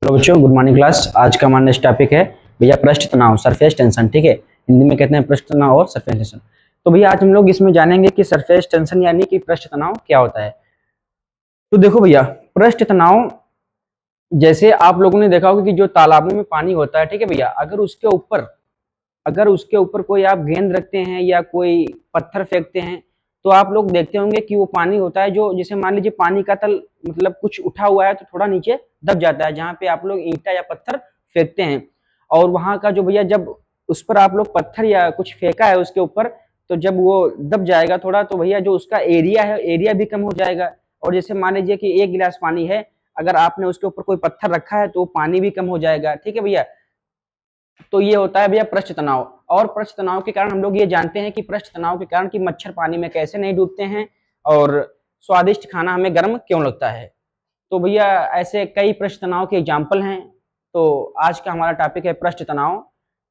Hello बच्चों, good morning class. आज का हमारा नेक्स्ट टॉपिक है भैया पृष्ठ तनाव, सरफेस टेंशन। ठीक है, हिंदी में कहते हैं पृष्ठ तनाव और सरफेस टेंशन। तो भैया आज हम लोग इसमें जानेंगे कि सरफेस टेंशन यानी कि पृष्ठ तनाव क्या होता है। तो देखो भैया, पृष्ठ तनाव जैसे आप लोगों ने देखा होगा कि जो तालाबों में पानी होता है, ठीक है भैया, अगर उसके ऊपर कोई आप गेंद रखते हैं या कोई पत्थर फेंकते हैं, तो आप लोग देखते होंगे कि वो पानी होता है जो, जैसे मान लीजिए पानी का तल मतलब कुछ उठा हुआ है तो थोड़ा नीचे दब जाता है, जहाँ पे आप लोग ईंटा या पत्थर फेंकते हैं। और वहां का जो भैया, जब उस पर आप लोग पत्थर या कुछ फेंका है उसके ऊपर, तो जब वो दब जाएगा थोड़ा, तो भैया जो उसका एरिया है, एरिया भी कम हो जाएगा। और जैसे मान लीजिए कि 1 गिलास पानी है, अगर आपने उसके ऊपर कोई पत्थर रखा है तो पानी भी कम हो जाएगा। ठीक है भैया, तो ये होता है भैया पृष्ठ तनाव। और पृष्ठ तनाव के कारण हम लोग ये जानते हैं कि पृष्ठ तनाव के कारण कि मच्छर पानी में कैसे नहीं डूबते हैं, और स्वादिष्ट खाना हमें गर्म क्यों लगता है। तो भैया ऐसे कई पृष्ठ तनाव के एग्जाम्पल हैं। तो आज का हमारा टॉपिक है पृष्ठ तनाव।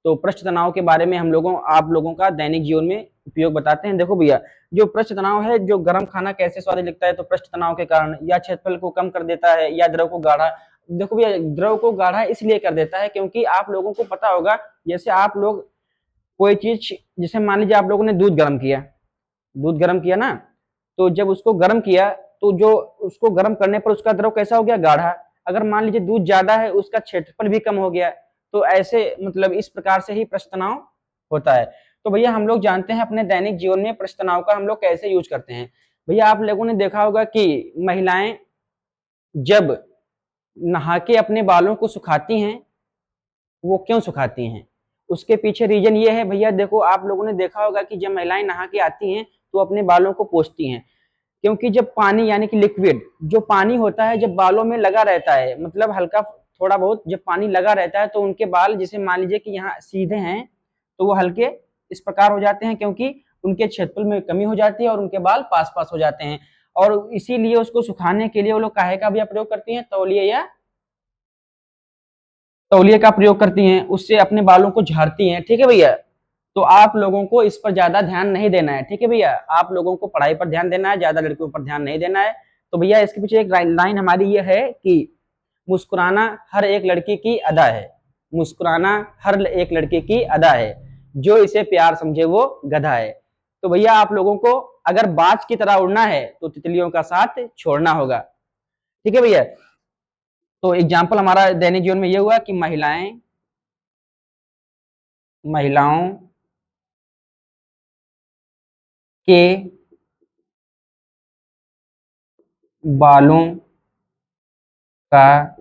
तो पृष्ठ तनाव के बारे में हम लोगों आप लोगों का दैनिक जीवन में उपयोग बताते हैं। देखो भैया, जो पृष्ठ तनाव है, जो गर्म खाना कैसे स्वादिष्ट लगता है, तो पृष्ठ तनाव के कारण, या क्षेत्रफल को कम कर देता है, या द्रव को गाढ़ा। देखो भैया, द्रव को गाढ़ा इसलिए कर देता है क्योंकि आप लोगों को पता होगा, जैसे आप लोग कोई चीज, जैसे मान लीजिए आप लोगों ने दूध गर्म किया ना, तो जब उसको गर्म किया, तो जो उसको गर्म करने पर उसका द्रव कैसा हो गया, गाढ़ा। अगर मान लीजिए दूध ज्यादा है, उसका क्षेत्रफल भी कम हो गया। तो ऐसे मतलब इस प्रकार से ही पृष्ठ तनाव होता है। तो भैया हम लोग जानते हैं अपने दैनिक जीवन में पृष्ठ तनाव का हम लोग कैसे यूज करते हैं। भैया आप लोगों ने देखा होगा कि महिलाएं जब नहा के अपने बालों को सुखाती हैं, वो क्यों सुखाती हैं, उसके पीछे रीजन ये है भैया। देखो आप लोगों ने देखा होगा कि जब महिलाएं नहा के आती हैं तो अपने बालों को पोंछती हैं, क्योंकि जब पानी यानी कि लिक्विड जो पानी होता है, जब बालों में लगा रहता है, मतलब हल्का थोड़ा बहुत जब पानी लगा रहता है, तो उनके बाल, जैसे मान लीजिए कि यहाँ सीधे हैं, तो वो हल्के इस प्रकार हो जाते हैं, क्योंकि उनके क्षेत्रफल में कमी हो जाती है और उनके बाल पास पास हो जाते हैं। और इसीलिए उसको सुखाने के लिए वो लोग काहे का भी प्रयोग करती हैं, तौलिए या तौलिए का प्रयोग करती हैं, उससे अपने बालों को झाड़ती हैं। ठीक है भैया, तो आप लोगों को इस पर ज्यादा ध्यान नहीं देना है। ठीक है भैया, आप लोगों को पढ़ाई पर ध्यान देना है, ज्यादा लड़कियों पर ध्यान नहीं देना है। तो भैया इसके पीछे एक लाइन हमारी ये है कि मुस्कुराना हर एक लड़की की अदा है, मुस्कुराना हर एक लड़की की अदा है, जो इसे प्यार समझे वो गधा है। तो भैया आप लोगों को अगर बाज की तरह उड़ना है तो तितलियों का साथ छोड़ना होगा। ठीक है भैया, तो एग्जाम्पल हमारा दैनिक जीवन में ये हुआ कि महिलाओं के बालों का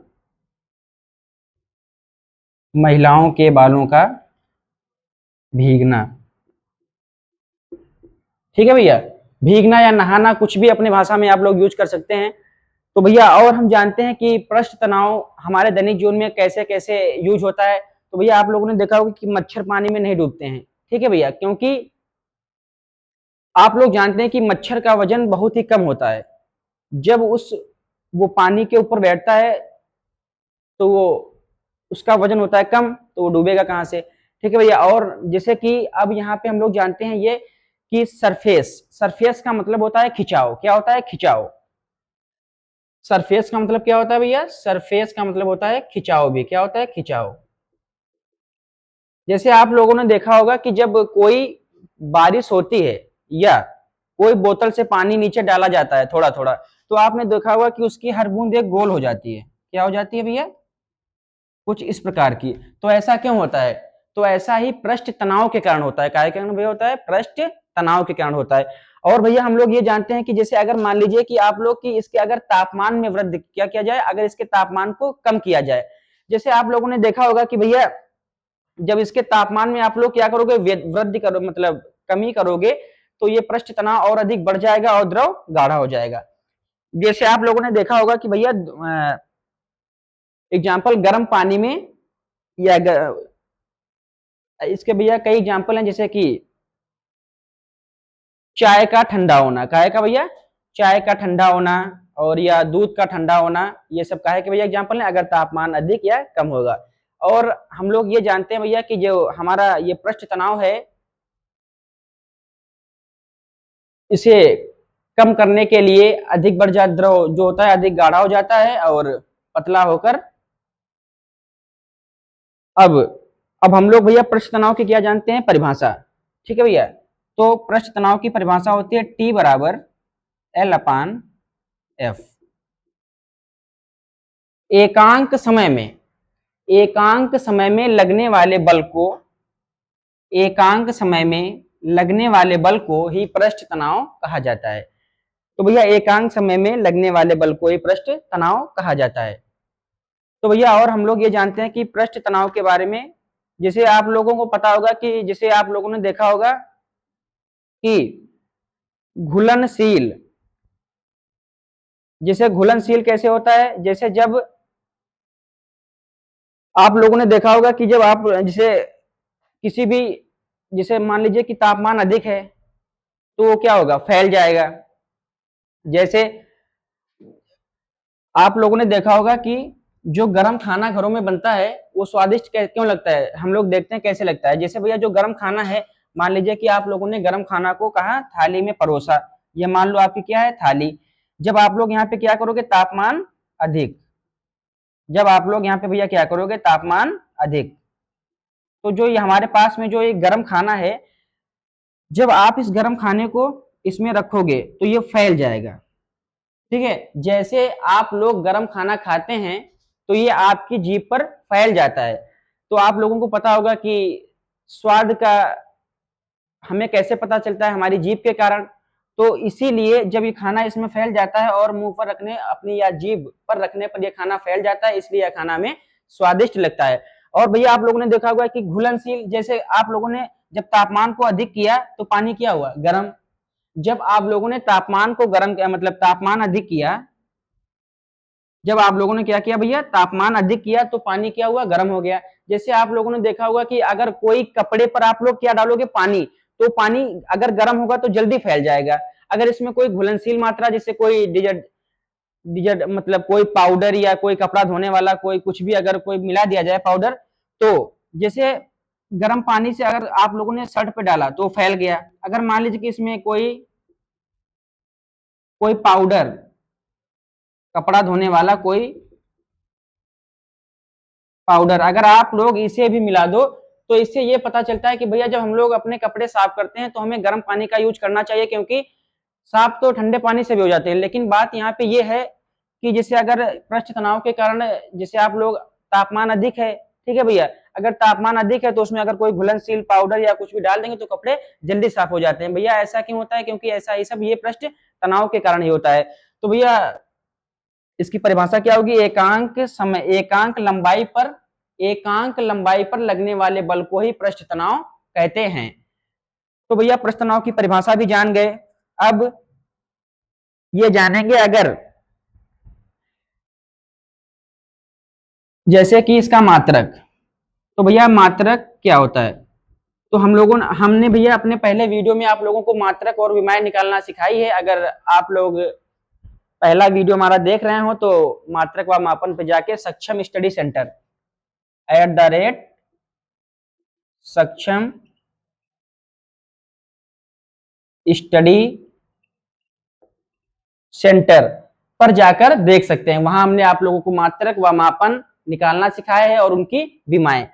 महिलाओं के बालों का भीगना। ठीक है भैया, भीगना या नहाना कुछ भी अपने भाषा में आप लोग यूज कर सकते हैं। तो भैया और हम जानते हैं कि पृष्ठ तनाव हमारे दैनिक जीवन में कैसे कैसे यूज होता है। तो भैया आप लोगों ने देखा होगा कि मच्छर पानी में नहीं डूबते हैं। ठीक है भैया, क्योंकि आप लोग जानते हैं कि मच्छर का वजन बहुत ही कम होता है। जब वो पानी के ऊपर बैठता है, तो वो उसका वजन होता है कम, तो वो डूबेगा कहाँ से। ठीक है भैया, और जैसे कि अब यहाँ पे हम लोग जानते हैं ये कि सरफेस सरफेस का मतलब होता है खिंचाव। क्या होता है, खिंचाव। सरफेस का मतलब क्या होता है भैया, सरफेस का मतलब होता है खिंचाव भी। क्या होता है, खिंचाव। जैसे आप लोगों ने देखा होगा कि जब कोई बारिश होती है, या कोई बोतल से पानी नीचे डाला जाता है थोड़ा थोड़ा, तो आपने देखा होगा कि उसकी हर बूंद एक गोल हो जाती है। क्या हो जाती है भैया, कुछ इस प्रकार की। तो ऐसा क्यों होता है, तो ऐसा ही पृष्ठ तनाव के कारण होता है। काय के कारण भैया होता है, पृष्ठ तनाव के कारण होता है। और भैया हम लोग ये जानते हैं कि जैसे अगर मान लीजिए कि आप लोग की इसके अगर तापमान में वृद्धि क्या किया जाए, अगर इसके तापमान को कम किया जाए, जैसे आप लोगों ने देखा होगा कि भैया जब इसके तापमान में आप लोग क्या करोगे, वृद्धि करो मतलब कमी करोगे, तो ये पृष्ठ तनाव और अधिक बढ़ जाएगा और द्रव गाढ़ा हो जाएगा। जैसे आप लोगों ने देखा होगा कि भैया एग्जाम्पल गर्म पानी में, या इसके भैया कई एग्जाम्पल हैं, जैसे कि चाय का ठंडा होना। काहे का भैया, चाय का ठंडा होना, और या दूध का ठंडा होना, ये सब काहे के भैया एग्जाम्पल है, अगर तापमान अधिक या कम होगा। और हम लोग ये जानते हैं भैया कि जो हमारा ये पृष्ठ तनाव है, इसे कम करने के लिए अधिक बढ़ जाता द्रव जो होता है अधिक गाढ़ा हो जाता है और पतला होकर अब अब हम लोग भैया पृष्ठ तनाव की क्या जानते हैं, परिभाषा। ठीक है भैया, तो पृष्ठ तनाव की परिभाषा होती है T बराबर L/F। एकांक समय में लगने वाले बल को, एकांक समय में लगने वाले बल को ही पृष्ठ तनाव कहा जाता है। तो भैया एकांक समय में लगने वाले बल को ही पृष्ठ तनाव कहा जाता है। तो भैया और हम लोग ये जानते हैं कि पृष्ठ तनाव के बारे में, जैसे आप लोगों को पता होगा कि जैसे आप लोगों ने देखा होगा कि घुलनशील, जैसे घुलनशील कैसे होता है, जैसे जब आप लोगों ने देखा होगा कि जब आप जैसे किसी भी, जैसे मान लीजिए कि तापमान अधिक है तो वो क्या होगा, फैल जाएगा। जैसे आप लोगों ने देखा होगा कि जो गर्म खाना घरों में बनता है वो स्वादिष्ट क्यों लगता है, हम लोग देखते हैं कैसे लगता है। जैसे भैया जो गर्म खाना है, मान लीजिए कि आप लोगों ने गर्म खाना को कहा थाली में परोसा, ये मान लो आपकी क्या है, थाली। जब आप लोग यहाँ पे क्या करोगे, तापमान अधिक, जब आप लोग यहाँ पे भैया क्या करोगे, तापमान अधिक, तो जो ये हमारे पास में जो एक गर्म खाना है, जब आप इस गर्म खाने को इसमें रखोगे तो ये फैल जाएगा। ठीक है, जैसे आप लोग गर्म खाना खाते हैं तो ये आपकी जीभ पर फैल जाता है। तो आप लोगों को पता होगा कि स्वाद का हमें कैसे पता चलता है, हमारी जीभ के कारण। तो इसीलिए जब ये खाना इसमें फैल जाता है और मुंह पर रखने, अपनी या जीभ पर रखने पर ये खाना फैल जाता है, इसलिए यह खाना हमें स्वादिष्ट लगता है। और भैया आप लोगों ने देखा होगा कि घुलनशील, जैसे आप लोगों ने जब तापमान को अधिक किया तो पानी क्या हुआ, गर्म। जब आप लोगों ने तापमान को गर्म किया, मतलब तापमान अधिक किया, जब आप लोगों ने क्या किया भैया, तापमान अधिक किया तो पानी क्या हुआ, गर्म हो गया। जैसे आप लोगों ने देखा होगा कि अगर कोई कपड़े पर आप लोग क्या डालोगे, पानी, तो पानी अगर गर्म होगा तो जल्दी फैल जाएगा। अगर इसमें कोई घुलनशील मात्रा, जैसे कोई डिजर्ट मतलब कोई पाउडर या कोई कपड़ा धोने वाला कोई कुछ भी अगर कोई मिला दिया जाए पाउडर, तो जैसे गर्म पानी से अगर आप लोगों ने शर्ट पे डाला तो फैल गया। अगर मान लीजिए कि इसमें कोई कोई पाउडर, कपड़ा धोने वाला कोई पाउडर, अगर आप लोग इसे भी मिला दो तो इससे ये पता चलता है कि भैया जब हम लोग अपने कपड़े साफ करते हैं तो हमें गर्म पानी का यूज करना चाहिए, क्योंकि साफ तो ठंडे पानी से भी हो जाते हैं। लेकिन बात यहाँ पे ये है कि जैसे अगर पृष्ठ तनाव के कारण जैसे आप लोग, तापमान अधिक है, ठीक है भैया, अगर तापमान अधिक है तो उसमें अगर कोई घुलनशील पाउडर या कुछ भी डाल देंगे तो कपड़े जल्दी साफ हो जाते हैं। भैया ऐसा क्यों होता है, क्योंकि ऐसा ये सब ये पृष्ठ तनाव के कारण ही होता है। तो भैया इसकी परिभाषा क्या होगी, एकांक समय, एकांक लंबाई पर लगने वाले बल को ही पृष्ठ तनाव कहते हैं। तो भैया पृष्ठ तनाव की परिभाषा भी जान गए। अब ये जानेंगे अगर जैसे कि इसका मात्रक, तो भैया मात्रक क्या होता है, तो हमने भैया अपने पहले वीडियो में आप लोगों को मात्रक और विमाएं निकालना सिखाई है। अगर आप लोग पहला वीडियो हमारा देख रहे हो तो मात्रक व मापन पे जाके सक्षम स्टडी सेंटर सक्षम स्टडी सेंटर पर जाकर देख सकते हैं। वहां हमने आप लोगों को मात्रक व मापन निकालना सिखाया है और उनकी विमाएं।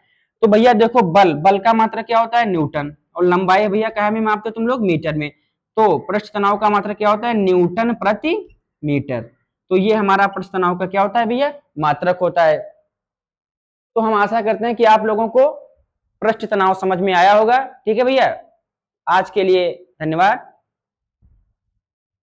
तो भैया देखो, बल का मात्रक क्या होता है, न्यूटन, और लंबाई भैया क्या में मापते हो तुम लोग, मीटर में। तो पृष्ठ तनाव का मात्रक क्या होता है, न्यूटन प्रति मीटर। तो ये हमारा पृष्ठ तनाव का क्या होता है भैया, मात्रक होता है। तो हम आशा करते हैं कि आप लोगों को पृष्ठ तनाव समझ में आया होगा। ठीक है भैया, आज के लिए धन्यवाद।